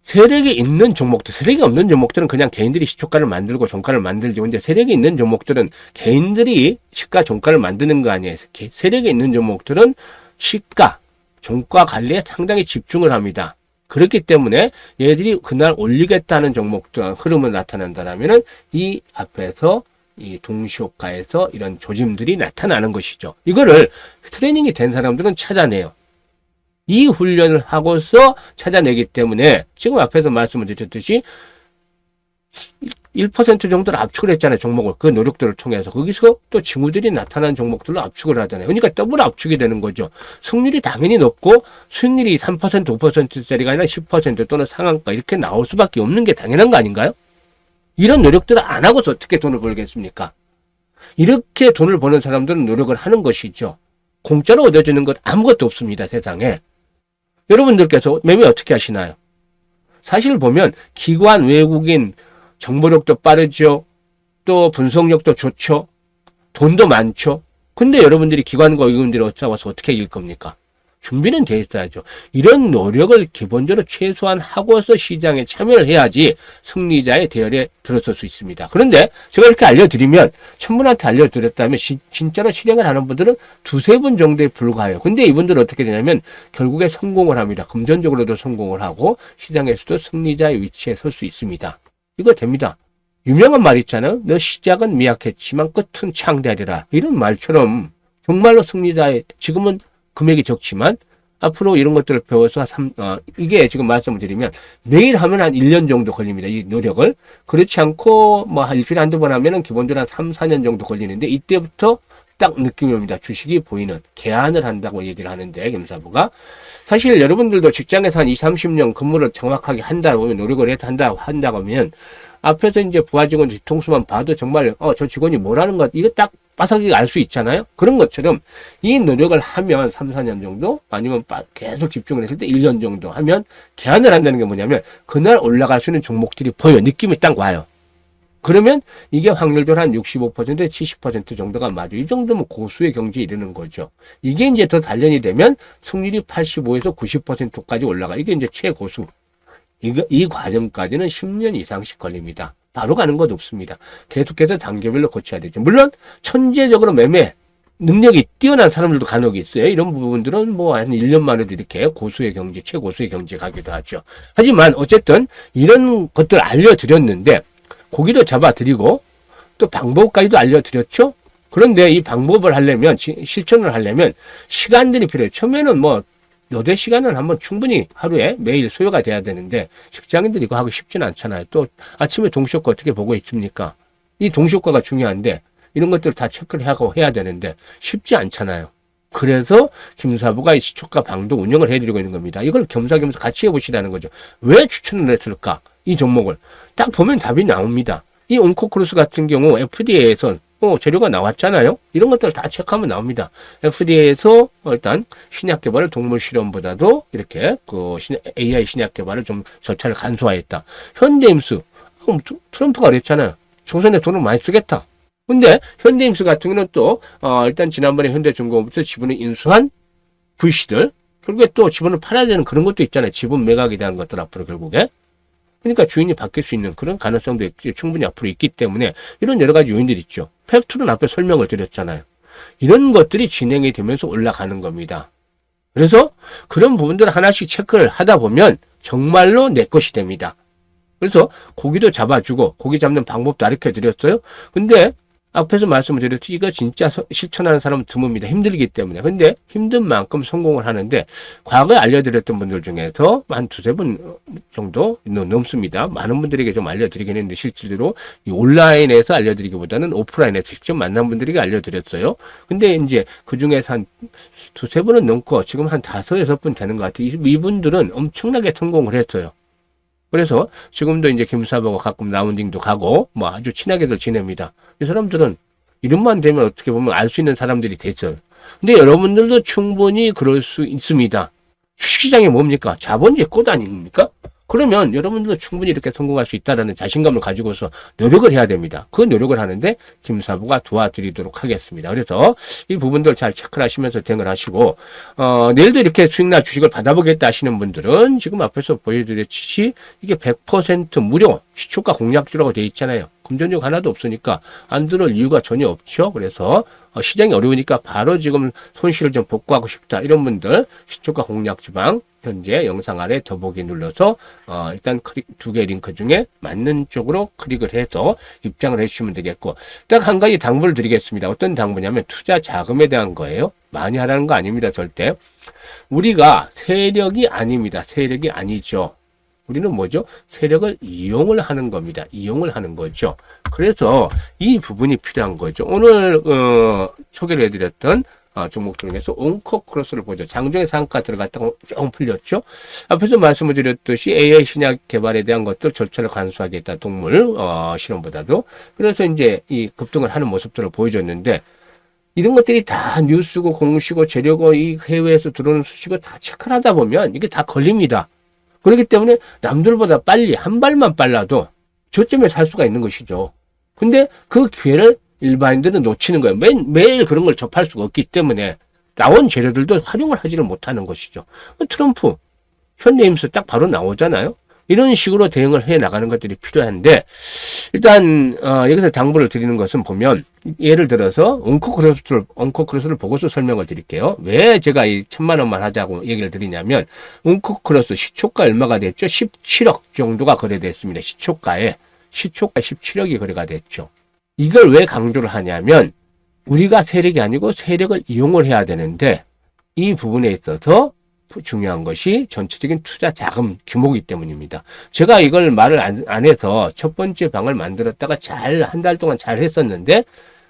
A: 세력이 있는 종목들, 세력이 없는 종목들은 그냥 개인들이 시초가를 만들고 종가를 만들죠. 근데 세력이 있는 종목들은 개인들이 시가 종가를 만드는 거 아니에요. 세력이 있는 종목들은 시가, 종가 관리에 상당히 집중을 합니다. 그렇기 때문에 얘들이 그날 올리겠다는 종목들 흐름을 나타난다면은 이 앞에서 이 동시효과에서 이런 조짐들이 나타나는 것이죠. 이거를 트레이닝이 된 사람들은 찾아내요. 이 훈련을 하고서 찾아내기 때문에 지금 앞에서 말씀을 드렸듯이 1% 정도를 압축을 했잖아요. 종목을. 그 노력들을 통해서. 거기서 또 징후들이 나타난 종목들로 압축을 하잖아요. 그러니까 더블 압축이 되는 거죠. 승률이 당연히 높고 수익률이 3%, 5%짜리가 아니라 10% 또는 상한가 이렇게 나올 수밖에 없는 게 당연한 거 아닌가요? 이런 노력들을 안 하고서 어떻게 돈을 벌겠습니까? 이렇게 돈을 버는 사람들은 노력을 하는 것이죠. 공짜로 얻어지는 것 아무것도 없습니다. 세상에. 여러분들께서 매매 어떻게 하시나요? 사실 보면 기관, 외국인, 정보력도 빠르죠. 또 분석력도 좋죠. 돈도 많죠. 근데 여러분들이 기관과 외국인들이 와서 어떻게 이길 겁니까? 준비는 돼 있어야죠. 이런 노력을 기본적으로 최소한 하고서 시장에 참여를 해야지 승리자의 대열에 들어설 수 있습니다. 그런데 제가 이렇게 알려드리면 1000분한테 알려드렸다면 진짜로 실행을 하는 분들은 2-3분 정도에 불과해요. 근데 이분들은 어떻게 되냐면 결국에 성공을 합니다. 금전적으로도 성공을 하고 시장에서도 승리자의 위치에 설 수 있습니다. 이거 됩니다. 유명한 말 있잖아요. 너 시작은 미약했지만 끝은 창대하리라. 이런 말처럼 정말로 승리자의 지금은 금액이 적지만 앞으로 이런 것들을 배워서 이게 지금 말씀을 드리면 매일 하면 한 1년 정도 걸립니다. 이 노력을. 그렇지 않고 뭐 일주일에 한두 번 하면은 기본적으로 한 3, 4년 정도 걸리는데 이때부터 딱 느낌이 옵니다. 주식이 보이는 개안을 한다고 얘기를 하는데 김사부가 사실 여러분들도 직장에서 한 20, 30년 근무를 정확하게 한다고 하면 노력을 해서 한다고 하면 앞에서 이제 부하 직원 뒤통수만 봐도 정말 저 직원이 뭐라는 것 이거 딱 빠삭하게 알 수 있잖아요. 그런 것처럼 이 노력을 하면 3, 4년 정도 아니면 계속 집중을 했을 때 1년 정도 하면 개안을 한다는 게 뭐냐면 그날 올라갈 수 있는 종목들이 보여. 느낌이 딱 와요. 그러면 이게 확률적으로 한 65%, 70% 정도가 맞아요. 이 정도면 고수의 경지에 이르는 거죠. 이게 이제 더 단련이 되면 승률이 85에서 90%까지 올라가. 이게 이제 최고수. 이 과정까지는 10년 이상씩 걸립니다. 바로 가는 것 없습니다. 계속해서 단계별로 거쳐야 되죠. 물론 천재적으로 매매 능력이 뛰어난 사람들도 간혹 있어요. 이런 부분들은 뭐 한 1년 만에도 이렇게 고수의 경지, 최고수의 경지에 가기도 하죠. 하지만 어쨌든 이런 것들 알려드렸는데 고기도 잡아드리고 또 방법까지도 알려드렸죠. 그런데 이 방법을 하려면 실천을 하려면 시간들이 필요해요. 처음에는 뭐 여대 시간은 한번 충분히 하루에 매일 소요가 돼야 되는데 직장인들이 이거 하기 쉽지는 않잖아요. 또 아침에 동시효과 어떻게 보고 있습니까? 이 동시효과가 중요한데 이런 것들을 다 체크를 하고 해야 되는데 쉽지 않잖아요. 그래서 김사부가 이 시초가 방도 운영을 해드리고 있는 겁니다. 이걸 겸사겸사 같이 해보시라는 거죠. 왜 추천을 했을까? 이 종목을 딱 보면 답이 나옵니다. 이 온코크루스 같은 경우 FDA에서 재료가 나왔잖아요. 이런 것들을 다 체크하면 나옵니다. FDA에서 일단 신약 개발을 동물 실험보다도 이렇게 AI 신약 개발을 좀 절차를 간소화했다. 현대임수, 트럼프가 그랬잖아요. 총선에 돈을 많이 쓰겠다. 근데 현대임수 같은 경우는 또 일단 지난번에 현대중공업부터 지분을 인수한 VC들, 결국에 또 지분을 팔아야 되는 그런 것도 있잖아요. 지분 매각에 대한 것들 앞으로 결국에. 그러니까 주인이 바뀔 수 있는 그런 가능성도 충분히 앞으로 있기 때문에 이런 여러 가지 요인들이 있죠. 팩트는 앞에 설명을 드렸잖아요. 이런 것들이 진행이 되면서 올라가는 겁니다. 그래서 그런 부분들을 하나씩 체크를 하다 보면 정말로 내 것이 됩니다. 그래서 고기도 잡아주고 고기 잡는 방법도 가르쳐 드렸어요. 근데 앞에서 말씀을 드렸듯이 이거 진짜 실천하는 사람은 드뭅니다. 힘들기 때문에. 근데 힘든 만큼 성공을 하는데 과거에 알려드렸던 분들 중에서 한 두세 분 정도 넘습니다. 많은 분들에게 좀 알려드리긴 했는데 실제로 이 온라인에서 알려드리기보다는 오프라인에서 직접 만난 분들에게 알려드렸어요. 근데 이제 그 중에서 한 두세 분은 넘고 지금 한 다섯, 여섯 분 되는 것 같아요. 이분들은 엄청나게 성공을 했어요. 그래서 지금도 이제 김사부가 가끔 라운딩도 가고 뭐 아주 친하게들 지냅니다. 이 사람들은 이름만 되면 어떻게 보면 알 수 있는 사람들이 됐어요. 근데 여러분들도 충분히 그럴 수 있습니다. 시장이 뭡니까? 자본주의 꽃 아닙니까? 그러면 여러분들도 충분히 이렇게 성공할 수 있다는 자신감을 가지고서 노력을 해야 됩니다. 그 노력을 하는데 김사부가 도와드리도록 하겠습니다. 그래서 이 부분들 잘 체크를 하시면서 대응을 하시고 내일도 이렇게 수익날 주식을 받아보겠다 하시는 분들은 지금 앞에서 보여드렸듯이 이게 100% 무료 시초가 공략주라고 되어 있잖아요. 금전적 하나도 없으니까 안 들어올 이유가 전혀 없죠. 그래서 시장이 어려우니까 바로 지금 손실을 좀 복구하고 싶다. 이런 분들 시초가 공략주방 현재 영상 아래 더보기 눌러서 일단 두 개 링크 중에 맞는 쪽으로 클릭을 해서 입장을 해주시면 되겠고 딱 한 가지 당부를 드리겠습니다. 어떤 당부냐면 투자 자금에 대한 거예요. 많이 하라는 거 아닙니다. 절대. 우리가 세력이 아닙니다. 세력이 아니죠. 우리는 뭐죠? 세력을 이용을 하는 겁니다. 이용을 하는 거죠. 그래서 이 부분이 필요한 거죠. 오늘 소개를 해드렸던 종목 중에서 온코크로스를 보죠. 장중에 상가 들어갔다가 조금 풀렸죠. 앞에서 말씀을 드렸듯이 AI 신약 개발에 대한 것들 절차를 간소화하겠다. 동물 실험보다도. 그래서 이제 이 급등을 하는 모습들을 보여줬는데 이런 것들이 다 뉴스고 공시고 재료고 이 해외에서 들어오는 수식을 다 체크를 하다 보면 이게 다 걸립니다. 그렇기 때문에 남들보다 빨리 한 발만 빨라도 저점에 살 수가 있는 것이죠. 근데 그 기회를 일반인들은 놓치는 거예요. 매일 그런 걸 접할 수가 없기 때문에 나온 재료들도 활용을 하지를 못하는 것이죠. 트럼프, 현대임수 딱 바로 나오잖아요. 이런 식으로 대응을 해 나가는 것들이 필요한데 일단 여기서 당부를 드리는 것은 보면 예를 들어서 온코크로스를 보고서 설명을 드릴게요. 왜 제가 이 1000만 원만 하자고 얘기를 드리냐면 온코크로스 시초가 얼마가 됐죠? 17억 정도가 거래됐습니다. 시초가에 17억이 거래가 됐죠. 이걸 왜 강조를 하냐면 우리가 세력이 아니고 세력을 이용을 해야 되는데 이 부분에 있어서 중요한 것이 전체적인 투자 자금 규모이기 때문입니다. 제가 이걸 말을 안 해서 첫 번째 방을 만들었다가 한 달 동안 잘 했었는데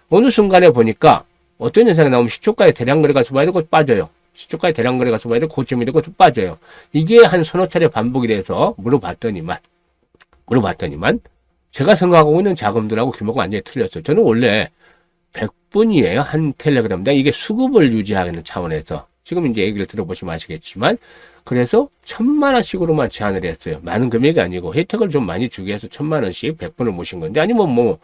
A: 어느 순간에 보니까 어떤 현상이 나오면 시초가에 대량 거래가 수봐야 되고 빠져요. 시초가에 대량 거래가 수봐야 되고 고점이 되고 또 빠져요. 이게 한 서너 차례 반복이 돼서 물어봤더니만 제가 생각하고 있는 자금들하고 규모가 완전히 틀렸어요. 저는 원래 100분이에요. 한 텔레그램당. 이게 수급을 유지하는 차원에서. 지금 이제 얘기를 들어보시면 아시겠지만, 그래서 1000만 원씩으로만 제한을 했어요. 많은 금액이 아니고, 혜택을 좀 많이 주기 위해서 1000만 원씩 100분을 모신 건데, 아니면 뭐,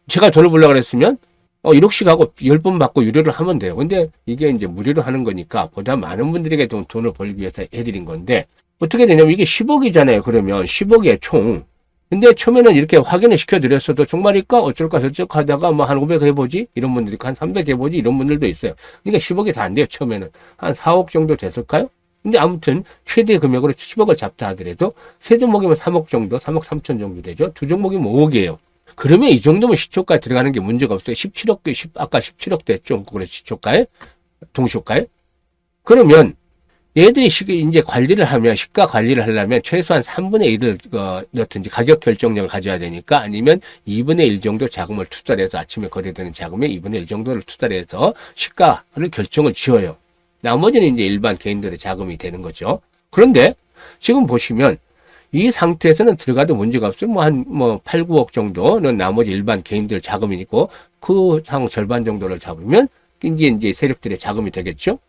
A: 제가 돈을 벌려고 그랬으면, 1억씩 하고 10번 받고 유료를 하면 돼요. 근데 이게 이제 무료로 하는 거니까, 보다 많은 분들에게 돈을 벌기 위해서 해드린 건데, 어떻게 되냐면 이게 10억이잖아요. 그러면 10억에 총. 근데 처음에는 이렇게 확인을 시켜드렸어도 정말일까? 어쩔까? 저쩔까? 하다가 뭐 한 500 해보지? 이런 분들이 있고 한 300 해보지? 이런 분들도 있어요. 그러니까 10억이 다 안 돼요. 처음에는. 한 4억 정도 됐을까요? 근데 아무튼 최대 금액으로 10억을 잡다 하더라도 세 종목이면 3억 정도, 3억 3천 정도 되죠. 두 종목이면 5억이에요. 그러면 이 정도면 시초가에 들어가는 게 문제가 없어요. 17억, 아까 17억 됐죠. 그래서 시초가에, 동시효과에. 그러면 얘들이 이제 관리를 하면, 시가 관리를 하려면 최소한 3분의 1을 넣든지 가격 결정력을 가져야 되니까 아니면 2분의 1 정도 자금을 투자를 해서 아침에 거래되는 자금의 2분의 1 정도를 투자를 해서 시가를 결정을 지어요. 나머지는 이제 일반 개인들의 자금이 되는 거죠. 그런데 지금 보시면 이 상태에서는 들어가도 문제가 없어요. 뭐 한 8, 9억 정도는 나머지 일반 개인들 자금이 있고 그 상 절반 정도를 잡으면 이제 세력들의 자금이 되겠죠.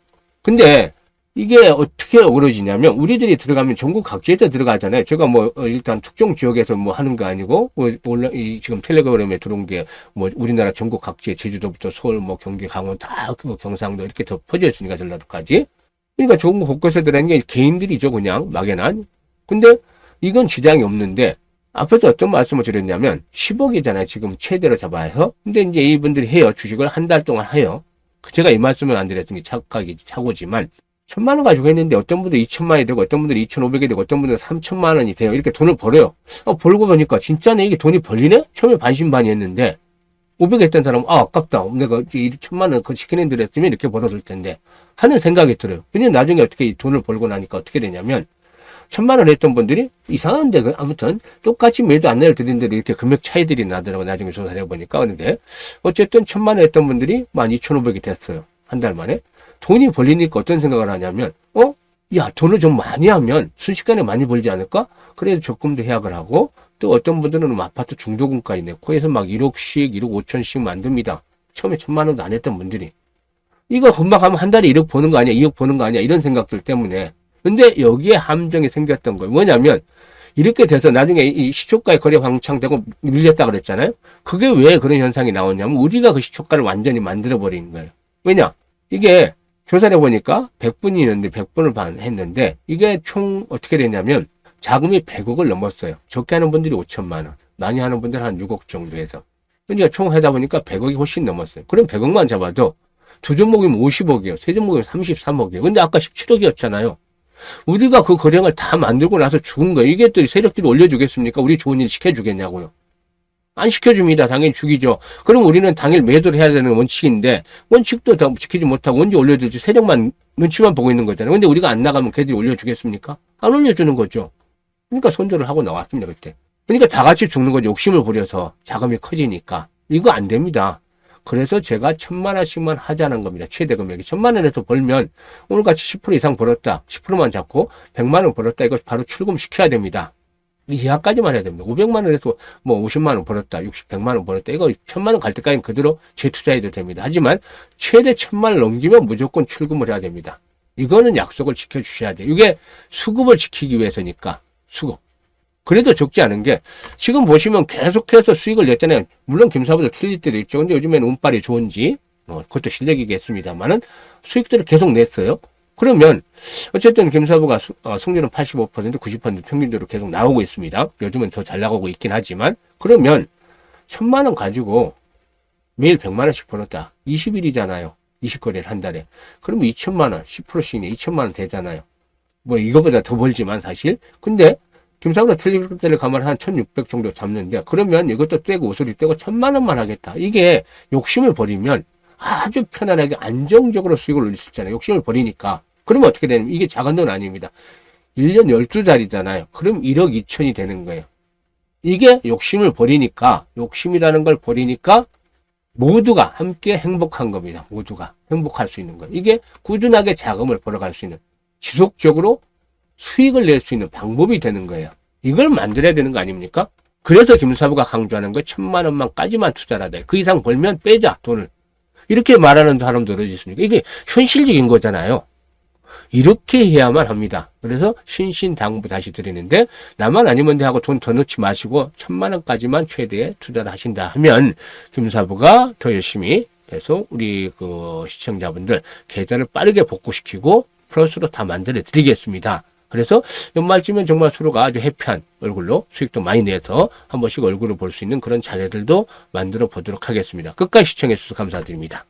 A: 근데 이게 어떻게 어그러지냐면 우리들이 들어가면 전국 각지에서 들어가잖아요. 제가 일단 특정 지역에서 하는 거 아니고 지금 텔레그램에 들어온 게 우리나라 전국 각지에 제주도부터 서울 경기 강원 다 경상도 이렇게 더 퍼져 있으니까 전라도까지. 그러니까 전국 곳곳에 들어가는 게 개인들이죠. 그냥 막연한. 근데 이건 지장이 없는데 앞에서 어떤 말씀을 드렸냐면 10억이잖아요. 지금 최대로 잡아서. 근데 이제 이분들이 해요. 주식을 한 달 동안 해요. 제가 이 말씀을 안 드렸던 게 착오지만 1,000만 원 가지고 했는데 어떤 분들이 2,000만 원이 되고 어떤 분들이 2,500이 되고 어떤 분들은 3,000만 원이 돼요. 이렇게 돈을 벌어요. 벌고 보니까 진짜네 이게 돈이 벌리네? 처음에 반신반의했는데 500 했던 사람은 아깝다. 내가 1,000만 원 그 시키는 대로 했으면 이렇게 벌어질 텐데 하는 생각이 들어요. 근데 나중에 어떻게 이 돈을 벌고 나니까 어떻게 되냐면 1,000만 원 했던 분들이 이상한데 아무튼 똑같이 매도 안내를 드리는데도 이렇게 금액 차이들이 나더라고 나중에 조사를 해보니까. 그런데 어쨌든 1,000만 원 했던 분들이 12,500이 됐어요. 한 달 만에. 돈이 벌리니까 어떤 생각을 하냐면 야 돈을 좀 많이 하면 순식간에 많이 벌지 않을까? 그래서 적금도 해약을 하고 또 어떤 분들은 아파트 중도금까지 내고 해서 막 1억씩 1억 5천씩 만듭니다. 처음에 1,000만 원도 안 했던 분들이 이거 금방 하면 한 달에 1억 버는 거 아니야 2억 버는 거 아니야 이런 생각들 때문에. 근데 여기에 함정이 생겼던 거예요. 뭐냐면 이렇게 돼서 나중에 이 시초가의 거래 황창되고 밀렸다 그랬잖아요. 그게 왜 그런 현상이 나오냐면 우리가 그 시초가를 완전히 만들어 버린 거예요. 왜냐? 이게 조사를 해보니까 100분이 있는데 100분을 했는데 이게 총 어떻게 되냐면 자금이 100억을 넘었어요. 적게 하는 분들이 5천만 원, 많이 하는 분들은 한 6억 정도 해서. 그러니까 총 하다 보니까 100억이 훨씬 넘었어요. 그럼 100억만 잡아도 두 종목이면 50억이에요. 세 종목이면 33억이에요. 근데 아까 17억이었잖아요. 우리가 그 거량을 다 만들고 나서 죽은 거예요. 이게 또 세력들이 올려주겠습니까? 우리 좋은 일 시켜주겠냐고요. 안 시켜줍니다. 당연히 죽이죠. 그럼 우리는 당일 매도를 해야 되는 원칙인데 원칙도 다 지키지 못하고 언제 올려줄지 세력만 눈치만 보고 있는 거잖아요. 근데 우리가 안 나가면 걔들이 올려주겠습니까? 안 올려주는 거죠. 그러니까 손절을 하고 나왔습니다. 그때. 그러니까 다 같이 죽는 거죠. 욕심을 부려서 자금이 커지니까. 이거 안 됩니다. 그래서 제가 1,000만 원씩만 하자는 겁니다. 최대 금액이 1,000만 원에서 벌면 오늘같이 10% 이상 벌었다. 10%만 잡고 100만 원 벌었다. 이거 바로 출금시켜야 됩니다. 이하까지만 해야 됩니다. 500만 원에서 50만 원 벌었다. 60, 100만 원 벌었다. 이거 1,000만 원 갈 때까지 그대로 재투자해도 됩니다. 하지만 최대 1,000만 원 넘기면 무조건 출금을 해야 됩니다. 이거는 약속을 지켜주셔야 돼요. 이게 수급을 지키기 위해서니까. 수급. 그래도 적지 않은 게 지금 보시면 계속해서 수익을 냈잖아요. 물론 김사부도 틀릴 때도 있죠. 근데 요즘에는 운빨이 좋은지 그것도 실력이겠습니다만은 수익들을 계속 냈어요. 그러면 어쨌든 김사부가 승률은 85%, 90% 평균적으로 계속 나오고 있습니다. 요즘은 더 잘 나가고 있긴 하지만 그러면 1,000만 원 가지고 매일 100만 원씩 벌었다. 20일이잖아요. 20거래를 한 달에. 그러면 2,000만 원, 10%씩이네. 2,000만 원 되잖아요. 이거보다 더 벌지만 사실. 근데 김사부가 틀릴 때를 가면 한 1,600 정도 잡는데 그러면 이것도 떼고 옷을 떼고 1,000만 원만 하겠다. 이게 욕심을 버리면 아주 편안하게 안정적으로 수익을 올릴 수 있잖아요. 욕심을 버리니까. 그러면 어떻게 되냐면 이게 작은 돈 아닙니다. 1년 12달이잖아요. 그럼 1억 2천이 되는 거예요. 이게 욕심을 버리니까 욕심이라는 걸 버리니까 모두가 함께 행복한 겁니다. 모두가 행복할 수 있는 거예요. 이게 꾸준하게 자금을 벌어갈 수 있는 지속적으로 수익을 낼 수 있는 방법이 되는 거예요. 이걸 만들어야 되는 거 아닙니까? 그래서 김사부가 강조하는 거 1,000만 원만까지만 투자를 하자. 그 이상 벌면 빼자 돈을. 이렇게 말하는 사람도 어디 있습니까? 이게 현실적인 거잖아요. 이렇게 해야만 합니다. 그래서 신신당부 다시 드리는데 나만 아니면 돼 하고 돈 더 넣지 마시고 1,000만 원까지만 최대의 투자를 하신다 하면 김사부가 더 열심히 해서 우리 그 시청자분들 계좌를 빠르게 복구시키고 플러스로 다 만들어 드리겠습니다. 그래서 연말쯤엔 정말 서로가 아주 해피한 얼굴로 수익도 많이 내서 한 번씩 얼굴을 볼 수 있는 그런 자리들도 만들어 보도록 하겠습니다. 끝까지 시청해 주셔서 감사드립니다.